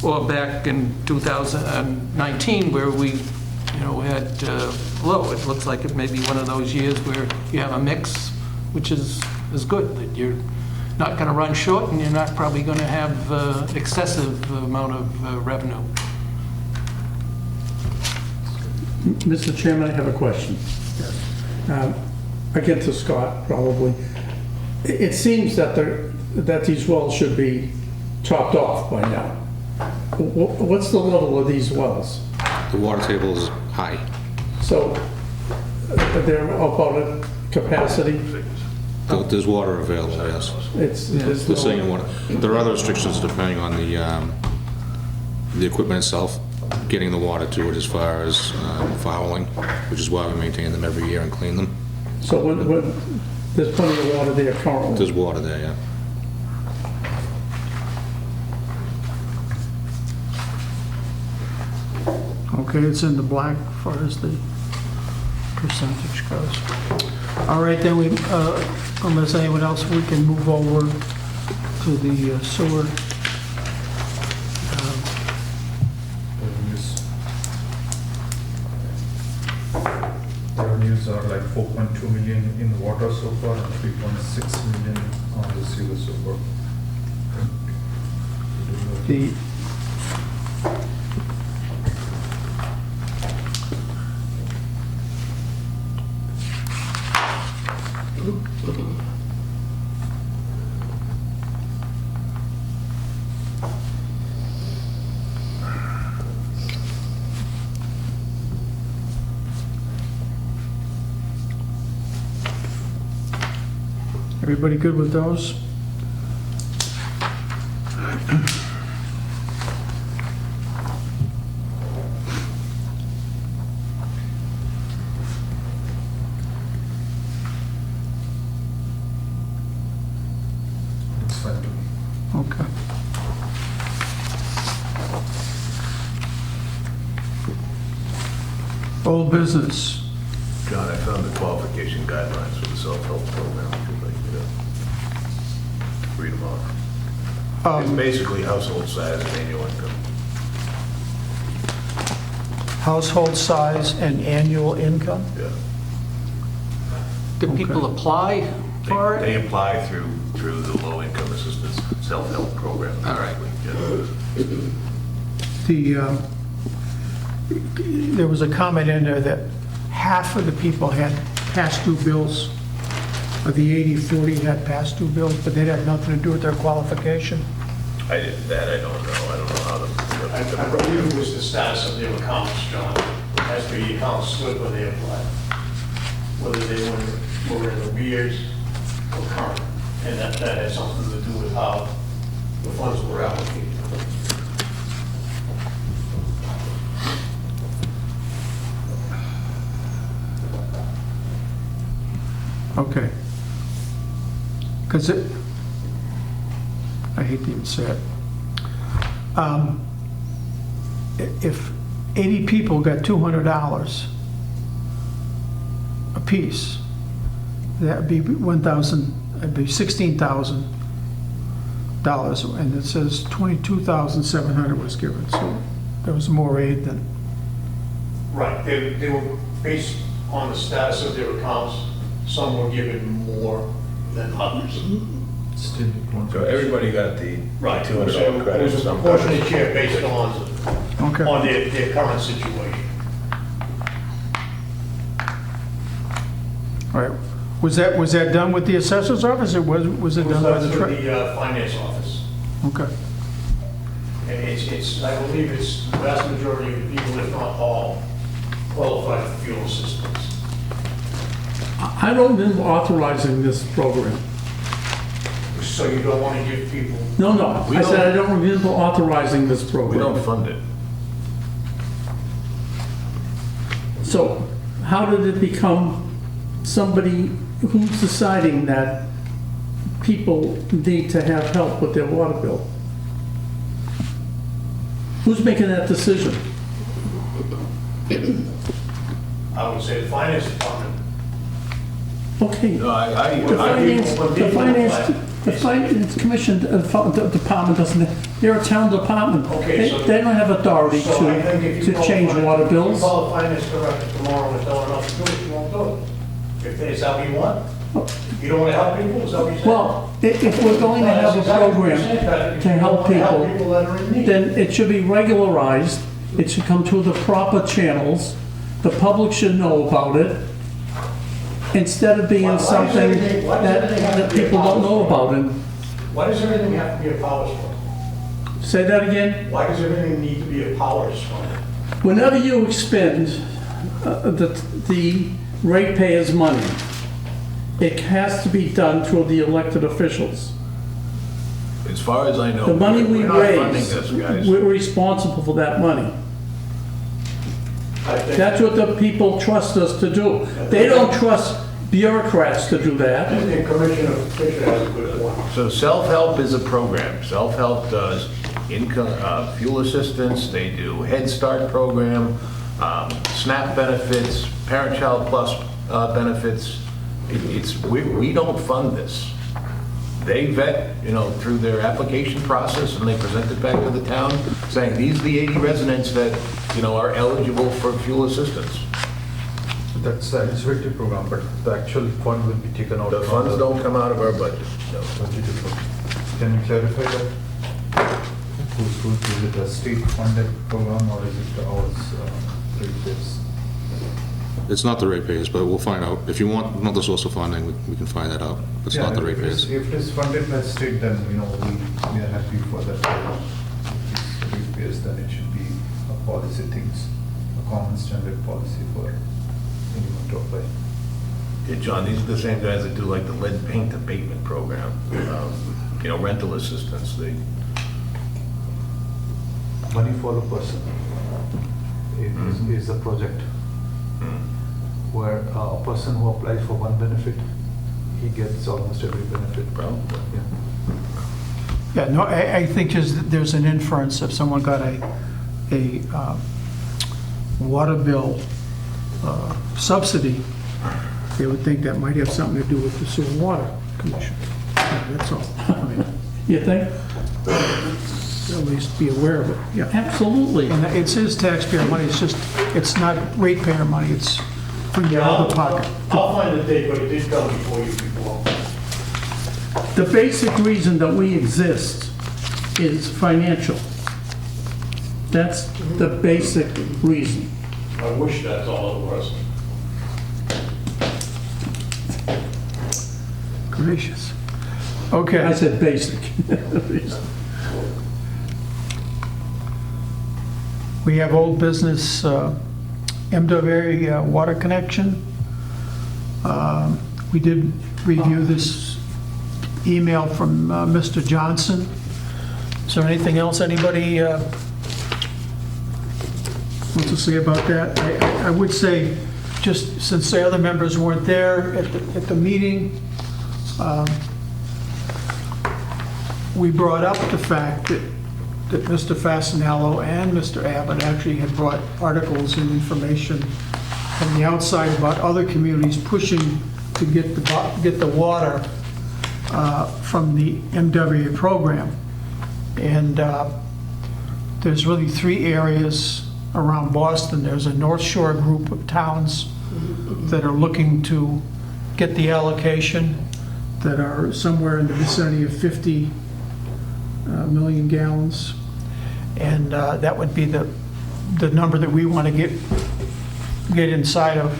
or back in 2019, where we, had low. It looks like it may be one of those years where you have a mix, which is good, that you're not going to run short, and you're not probably going to have excessive amount of revenue. Mr. Chairman, I have a question. Again to Scott, probably. It seems that that these wells should be topped off by now. What's the level of these wells? The water table is high. So they're about at capacity? There's water available, yes. There's The no- same water. There are other restrictions depending on the equipment itself, getting the water to it as far as fouling, which is why we maintain them every year and clean them. So there's plenty of water there currently? There's water there, yeah. Okay, it's in the black as far as the percentage goes. All right, then unless anyone else, we can move over to the sewer. Revenues are like 4.2 million in water so far and 3.6 million on the sewer so far. The Everybody good with those? It's fine to me. Okay. Old business. John, I found the qualification guidelines for the self-help program, if you'd like me to read them off. It's basically household size and annual income. Household size and annual income? Yeah. Do people apply for it? They apply through the low-income assistance self-help program. All right. Yeah. There was a comment in there that half of the people had past due bills, of the 80-40 had past due bills, but they had nothing to do with their qualification. I don't know. I don't know how to. I believe it was the status of their accounts, John, as per the account slip when they applied. Whether they were in arrears or current, and that had something to do with how the funds were allocated. Okay. Because I hate to even say it. If 80 people got $200 apiece, that'd be $16,000, and it says 22,700 was given, so there was more aid than. Right, they were based on the status of their accounts. Some were given more than others. Still, So everybody got the Right, so $200 it credit. was a some proportionate share based on Okay. their current situation. All right. Was that done with the assessor's office, or was it It was done by done the through treasurer? the finance office. Okay. And it's, I believe it's the vast majority of the people, if not all, qualify for fuel assistance. I don't remember authorizing this program. So you don't want to give people, No, We I said don't- I don't remember authorizing this We program. don't fund it. So how did it become somebody who's deciding that people need to have help with their water bill? Who's making that decision? I would say the finance department. Okay. No, The finance commission, department doesn't, they're a town department. Okay, so- They don't have authority So I think if you to call change the- water If you bills. call the finance director tomorrow and tell her not to do it, she won't do it. Is that what you want? You don't want to help people, is that what you're saying? Well, if we're going to have That's a exactly what you're program saying, Patrick. to You help want to people, people that are in need. then it should be regularized. It should come through the proper channels. The public should know about it, instead of being Why does something everything- why does that everything have to be a people don't know power about. And Why does everything have to be a power spot? say that again? Why does everything need to be a power spot? Whenever you expend the ratepayers' money, it has to be done through the elected officials. As far as I know. The money we we're not funding raise, this, guys. we're responsible for that money. I think- That's what the people trust us to do. They don't trust bureaucrats to do I that. think Commissioner Fisher has a good point. So self-help is a program. Self-help does income, fuel assistance, they do Head Start program, SNAP benefits, Parent-Child Plus benefits. We don't fund this. They vet, through their application process, and they present it back to the town, saying, these are the 80 residents that, are eligible for fuel assistance. That's the eligibility program, but the actual fund will be taken out. The from funds the don't come out of our budget, no. budgeted fund. Can you clarify that? Is it a state funded program or is it ours, rate-based? It's not the ratepayers, but we'll find out. If you want another source of funding, we can find that out. It's not the Yeah, if ratepayers. If it is funded by state, then, we are happy for that. If it's rate-based, then it should be a policy things, a common standard policy for anyone to apply. Yeah, John, these are the same guys that do like the lead paint abatement program, rental assistance. Money for the person is the project where a person who applies for one benefit, he gets almost every benefit. Well, Yeah. Yeah, no, I think there's an inference if someone got a water bill subsidy, they would think that might have something to do with the sewer and water commission. Yeah, that's all. I mean, You think? at least be aware of it, yeah. Absolutely. And it's his taxpayer money, it's not ratepayer money, it's from your other pocket. I'll find the date, but it did come before you before. The basic reason that we exist is financial. That's the basic reason. I wish that's all it was. Gracious. I Okay, said basic. we have old business, MWA water connection. We did review this email from Mr. Johnson. Is there anything else anybody wants to say about that? I would say, just since the other members weren't there at the meeting, we brought up the fact that Mr. Fasanello and Mr. Abbott actually had brought articles and information from the outside about other communities pushing to get the water from the MWA program. And there's really 3 areas around Boston. There's a North Shore group of towns that are looking to get the allocation, that are somewhere in the vicinity of 50 million gallons. And that would be the number that we want to get inside of.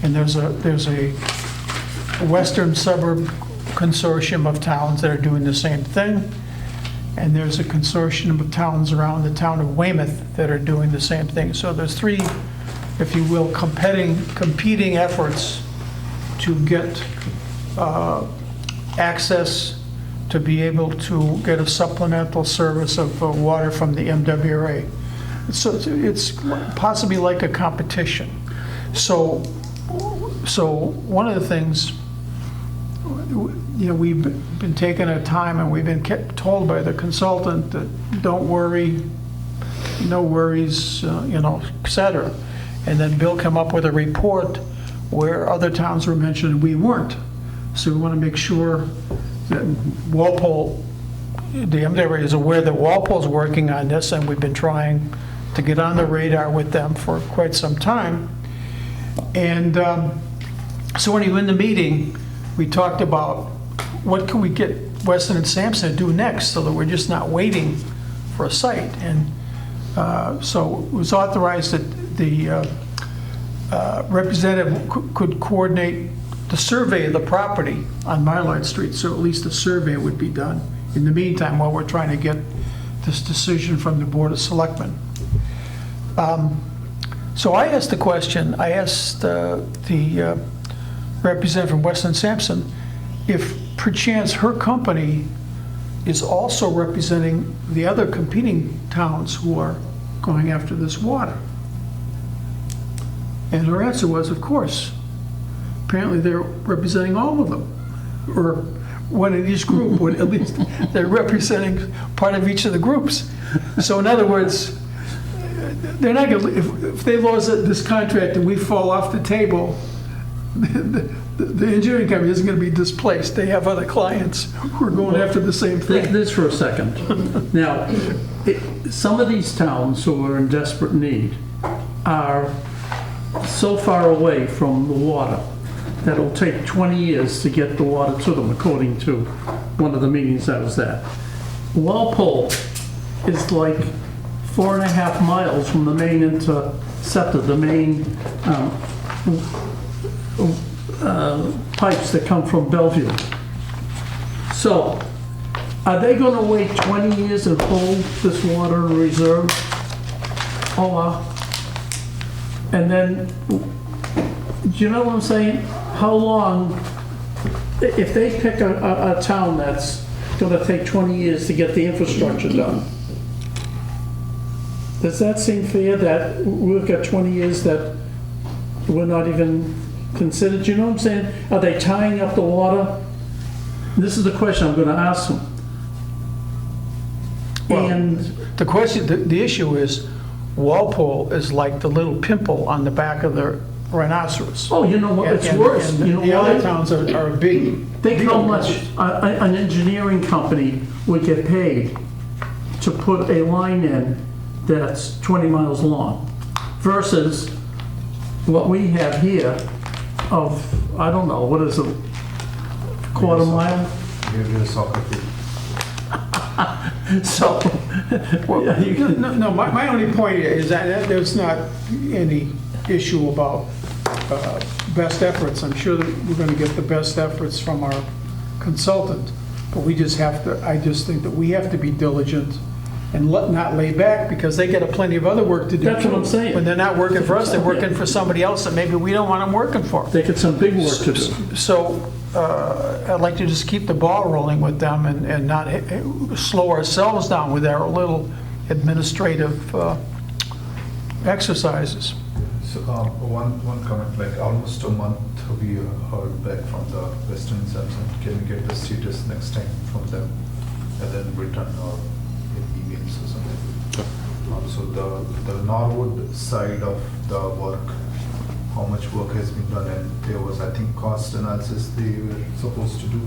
And there's a western suburb consortium of towns that are doing the same thing. and there's a consortium of towns around the town of Weymouth that are doing the same thing. So there's three, if you will, competing efforts to get access to be able to get a supplemental service of water from the MWRA. So it's possibly like a competition. So one of the things, you know, we've been taking our time and we've been told by the consultant that don't worry, no worries, you know, et cetera. And then Bill came up with a report where other towns were mentioned and we weren't. So we want to make sure that Walpole, the MWRA is aware that Walpole's working on this, and we've been trying to get on the radar with them for quite some time. And so when you were in the meeting, we talked about what can we get Weston and Sampson to do next so that we're just not waiting for a site. And so it was authorized that the representative could coordinate the survey of the property on Mylard Street, so at least a survey would be done in the meantime while we're trying to get this decision from the Board of Selectmen. So I asked the question, I asked the representative from Weston Sampson if perchance her company is also representing the other competing towns who are going after this water. And her answer was, of course. Apparently they're representing all of them, or one in each group, or at least they're representing part of each of the groups. So in other words, they're not going to, if they lose this contract and we fall off the table, the engineering company isn't going to be displaced. They have other clients who are going after the same Think thing. this for a second. Now, some of these towns who are in desperate need are so far away from the water that it'll take 20 years to get the water to them, according to one of the meetings I was at. Walpole is like 4.5 miles from the main interceptor, the main pipes that come from Bellevue. So, are they gonna wait 20 years and hold this water in reserve? And then, do you know what I'm saying? How long, if they pick a town that's gonna take 20 years to get the infrastructure done, does that seem fair that we've got 20 years that we're not even considered? Do you know what I'm saying? Are they tying up the water? This is the question I'm gonna ask them. Well, And the question, the issue is, Walpole is like the little pimple on the back of the rhinoceros. oh, you know what, it's And- worse. and You know the other why? towns are big. Think how much an engineering company would get paid to put a line in that's 20 miles long versus what we have here of, I don't know, what is it, quarter mile? Give it a soccer field. So, yeah, you can- No, my only point is that there's not any issue about best efforts. I'm sure that we're going to get the best efforts from our consultant, but we just have to, I just think that we have to be diligent and not lay back, because they got plenty of other work to do. That's what I'm saying. When they're not working for us, they're working for somebody else that maybe we don't want them working for. they got some big work to do. So I'd like to just keep the ball rolling with them and not slow ourselves down with our little administrative exercises. So, one comment, like almost a month we heard back from the Western Sampson, can we get the status next time from them? And then return or in emails or something. So the Norwood side of the work, how much work has been done, and there was, I think, cost analysis they were supposed to do.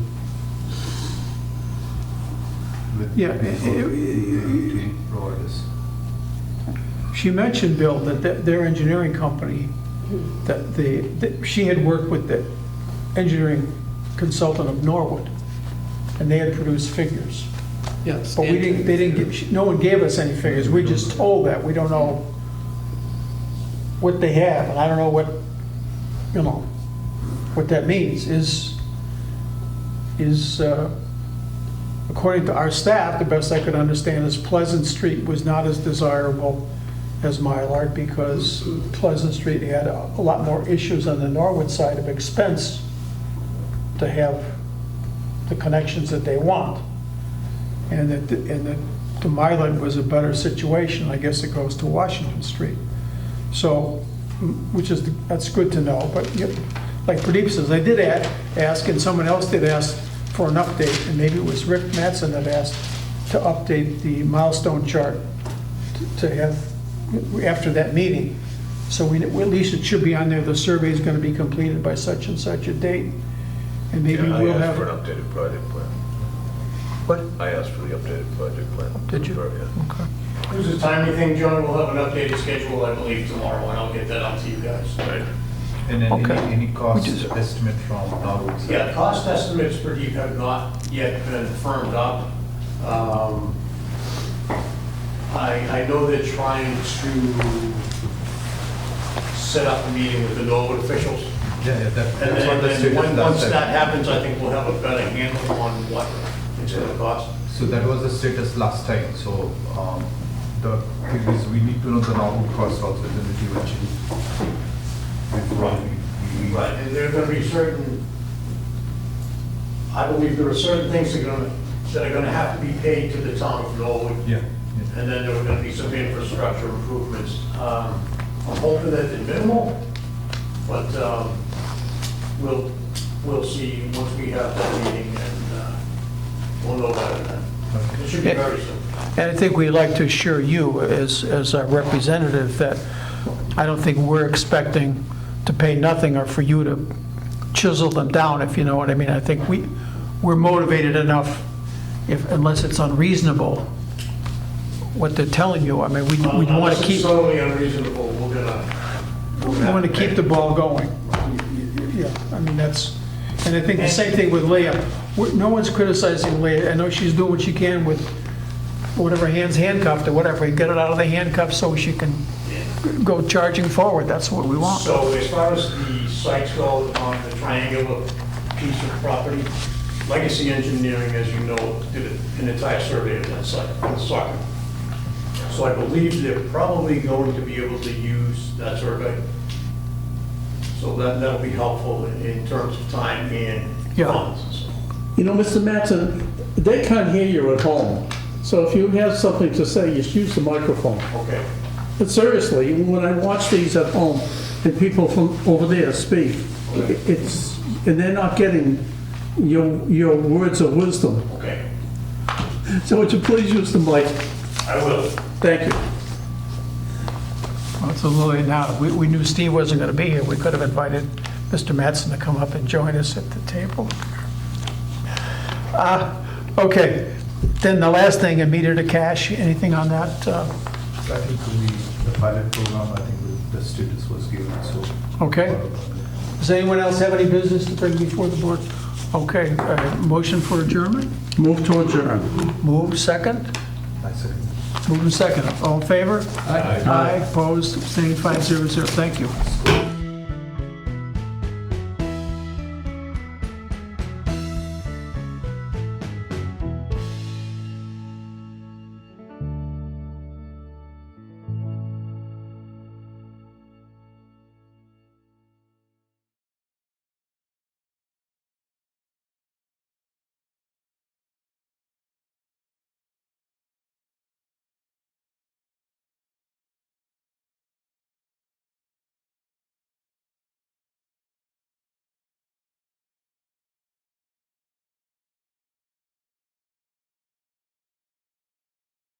With Yeah, before they provide us. She mentioned, Bill, that their engineering company, that she had worked with the engineering consultant of Norwood, and they had produced figures. Yes. But we didn't, they didn't, no one gave us any figures. We just told that. We don't know what they have, and I don't know what, you know, what that means. Is according to our staff, the best I could understand is Pleasant Street was not as desirable as Mylard because Pleasant Street had a lot more issues on the Norwood side of expense to have the connections that they want. And that the Mylard was a better situation. I guess it goes to Washington Street. So, that's good to know. But like Pradeep says, I did ask, and someone else did ask for an update, and maybe it was Rick Mattson that asked to update the milestone chart to have, after that meeting. So at least it should be on there, the survey is going to be completed by such and such a date. And maybe Yeah, we'll I asked have. for an updated project plan. What? I asked for the updated project plan. Did you? Yeah. Okay. There's a timing thing, John, we'll have an updated schedule, I believe, tomorrow, and I'll get that out to you guys. Right. And then Okay. any cost estimate from Norwood side? Yeah, cost estimates for deep have not yet been firmed up. I know they're trying to set up a meeting with the Norwood officials. Yeah, And that's what the then status once last that time. happens, I think we'll have a better handle on what it's gonna cost. So that was the status last time, so the thing is, we need to know the Norwood cost also, isn't it, eventually? Before we- Right, and there are gonna be certain, I believe there are certain things that are gonna have to be paid to the town of Norwood. Yeah. And then there are gonna be some infrastructure improvements. I'm hoping that they're minimal, but we'll see once we have that meeting, and we'll know better then. It should be very soon. And I think we'd like to assure you, as our representative, that I don't think we're expecting to pay nothing or for you to chisel them down, if you know what I mean. I think we're motivated enough, unless it's unreasonable, what they're telling you. I mean, we want Unless to it's keep, totally unreasonable, we're gonna. we want to keep the ball going. Yeah, I mean, and I think the same thing with Leah. No one's criticizing Leah. I know she's doing what she can with whatever hand's handcuffed or whatever. You get it out of the handcuffs so she can go charging forward. That's what we want. So as far as the sites go on the triangular piece of property, Legacy Engineering, as you know, did an entire survey of that site on the soccer. So I believe they're probably going to be able to use that survey. So that'll be helpful in terms of time and Yeah. funds. You know, Mr. Mattson, they can't hear you at home. So if you have something to say, just use the microphone. Okay. But seriously, when I watch these at home and people from over there speak, and they're not getting your words of wisdom. Okay. So would you please use the mic? I will. Thank you. Well, it's a little late now. We knew Steve wasn't going to be here. We could have invited Mr. Mattson to come up and join us at the table. Okay, then the last thing, a meter to cash, anything on that? I think the pilot program, I think the status was given, so. Okay. Does anyone else have any business to bring before the board? Okay, motion for adjournment? Move to adjourn. Move second? I second. Move second. All in favor? Aye. Opposed, abstained, 500. Thank you.